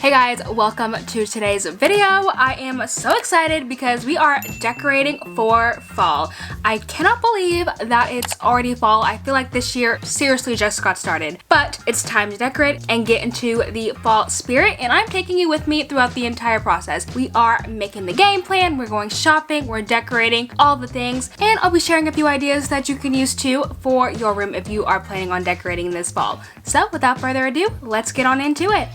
Hey guys, welcome to today's video. I am so excited because we are decorating for fall. I cannot believe that it's already fall. I feel like this year seriously just got started, but it's time to decorate and get into the fall spirit, and I'm taking you with me throughout the entire process. We are making the game plan, we're going shopping, we're decorating, all the things, and I'll be sharing a few ideas that you can use too for your room if you are planning on decorating this fall. So without further ado, let's get on into it.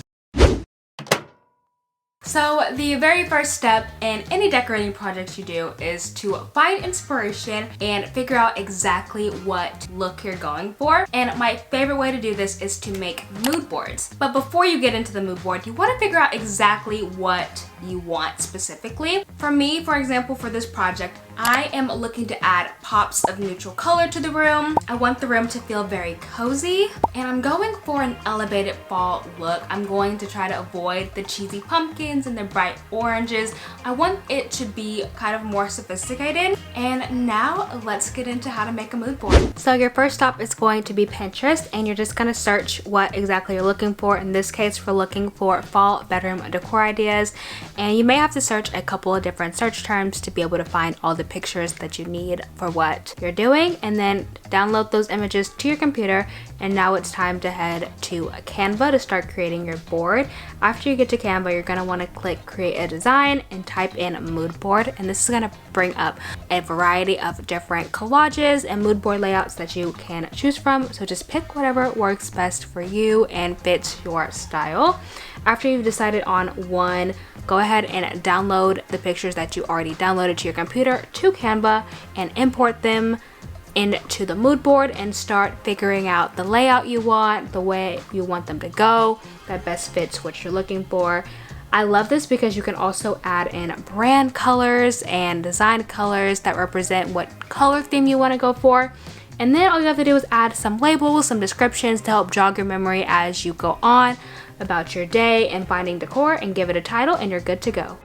So the very first step in any decorating projects you do is to find inspiration and figure out exactly what look you're going for. And my favorite way to do this is to make mood boards. But before you get into the mood board, you want to figure out exactly what you want specifically. For me, for example, for this project, I am looking to add pops of neutral color to the room. I want the room to feel very cozy, and I'm going for an elevated fall look. I'm going to try to avoid the cheesy pumpkins and the bright oranges. I want it to be kind of more sophisticated. And now let's get into how to make a mood board. So your first stop is going to be Pinterest, and you're just gonna search what exactly you're looking for. In this case, we're looking for fall bedroom decor ideas, and you may have to search a couple of different search terms to be able to find all the pictures that you need for what you're doing, and then download those images to your computer. And now it's time to head to Canva to start creating your board. After you get to Canva, you're gonna wanna click create a design and type in mood board, and this is gonna bring up a variety of different collages and mood board layouts that you can choose from. So just pick whatever works best for you and fits your style. After you've decided on one, go ahead and download the pictures that you already downloaded to your computer to Canva and import them into the mood board and start figuring out the layout you want, the way you want them to go that best fits what you're looking for. I love this because you can also add in brand colors and design colors that represent what color theme you want to go for. And then all you have to do is add some labels, some descriptions to help jog your memory as you go on about your day and finding decor, and give it a title, and you're good to go.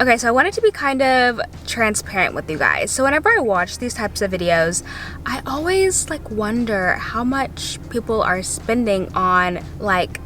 Okay, so I wanted to be kind of transparent with you guys. So whenever I watch these types of videos, I always wonder how much people are spending on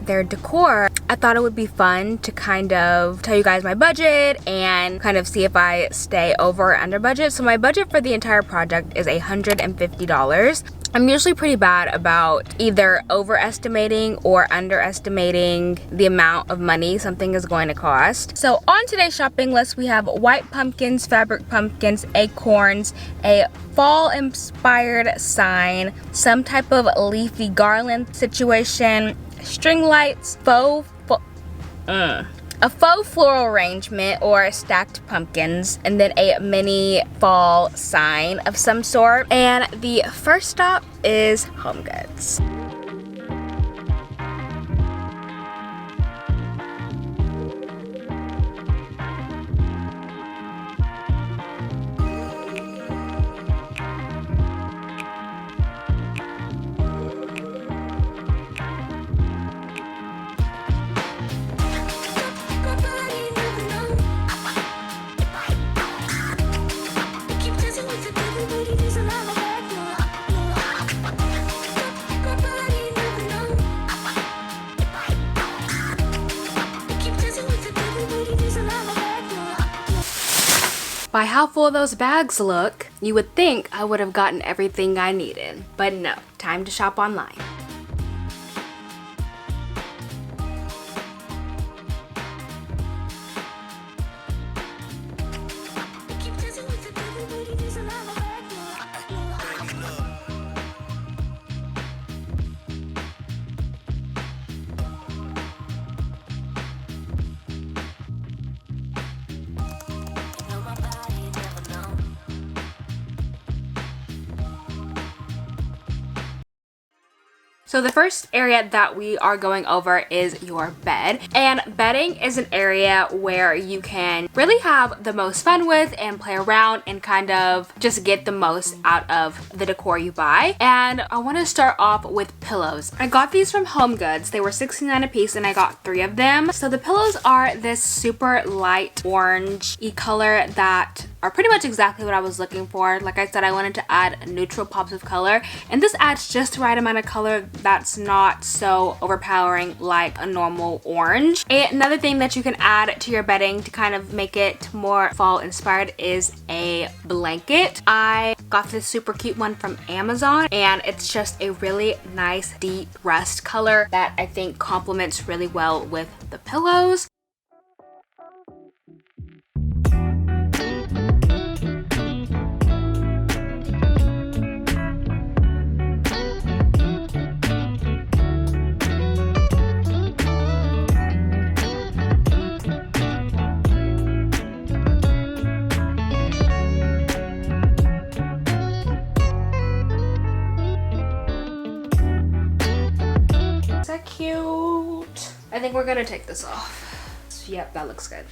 their decor. I thought it would be fun to kind of tell you guys my budget and kind of see if I stay over or under budget. So my budget for the entire project is $150. I'm usually pretty bad about either overestimating or underestimating the amount of money something is going to cost. So on today's shopping list, we have white pumpkins, fabric pumpkins, acorns, a fall inspired sign, some type of leafy garland situation, string lights, a faux floral arrangement or stacked pumpkins, and then a mini fall sign of some sort. And the first stop is Home Goods. By how full those bags look, you would think I would have gotten everything I needed. But no, time to shop online. So the first area that we are going over is your bed. And bedding is an area where you can really have the most fun with and play around and kind of just get the most out of the decor you buy. And I want to start off with pillows. I got these from Home Goods. They were $69 a piece and I got 3 of them. So the pillows are this super light orange-y color that are pretty much exactly what I was looking for. Like I said, I wanted to add neutral pops of color, and this adds just the right amount of color that's not so overpowering like a normal orange. And another thing that you can add to your bedding to kind of make it more fall inspired is a blanket. I got this super cute one from Amazon, and it's just a really nice deep rust color that I think complements really well with the pillows. Is that cute? I think we're gonna take this off. Yep, that looks good.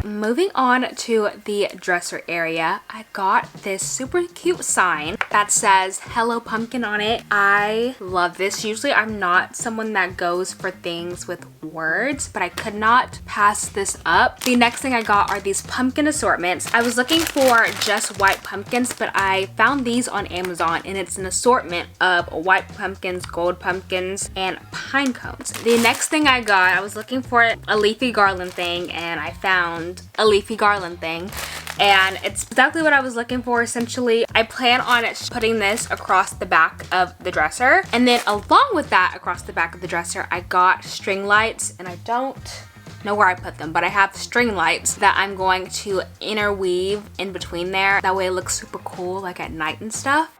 Moving on to the dresser area, I got this super cute sign that says Hello Pumpkin on it. I love this. Usually I'm not someone that goes for things with words, but I could not pass this up. The next thing I got are these pumpkin assortments. I was looking for just white pumpkins, but I found these on Amazon, and it's an assortment of white pumpkins, gold pumpkins, and pine cones. The next thing I got, I was looking for a leafy garland thing, and I found a leafy garland thing, and it's exactly what I was looking for. Essentially, I plan on putting this across the back of the dresser, and then along with that, across the back of the dresser, I got string lights, and I don't know where I put them, but I have string lights that I'm going to interweave in between there. That way it looks super cool, like at night and stuff.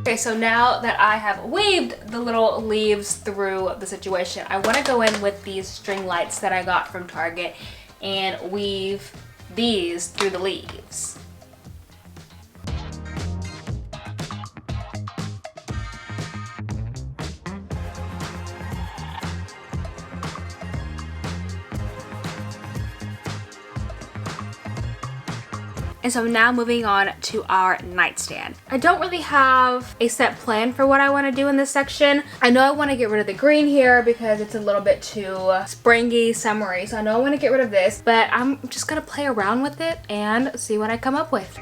Okay, so now that I have weaved the little leaves through the situation, I want to go in with these string lights that I got from Target and weave these through the leaves. And so now moving on to our nightstand. I don't really have a set plan for what I want to do in this section. I know I want to get rid of the green here because it's a little bit too springy, summery. So I know I want to get rid of this, but I'm just gonna play around with it and see what I come up with.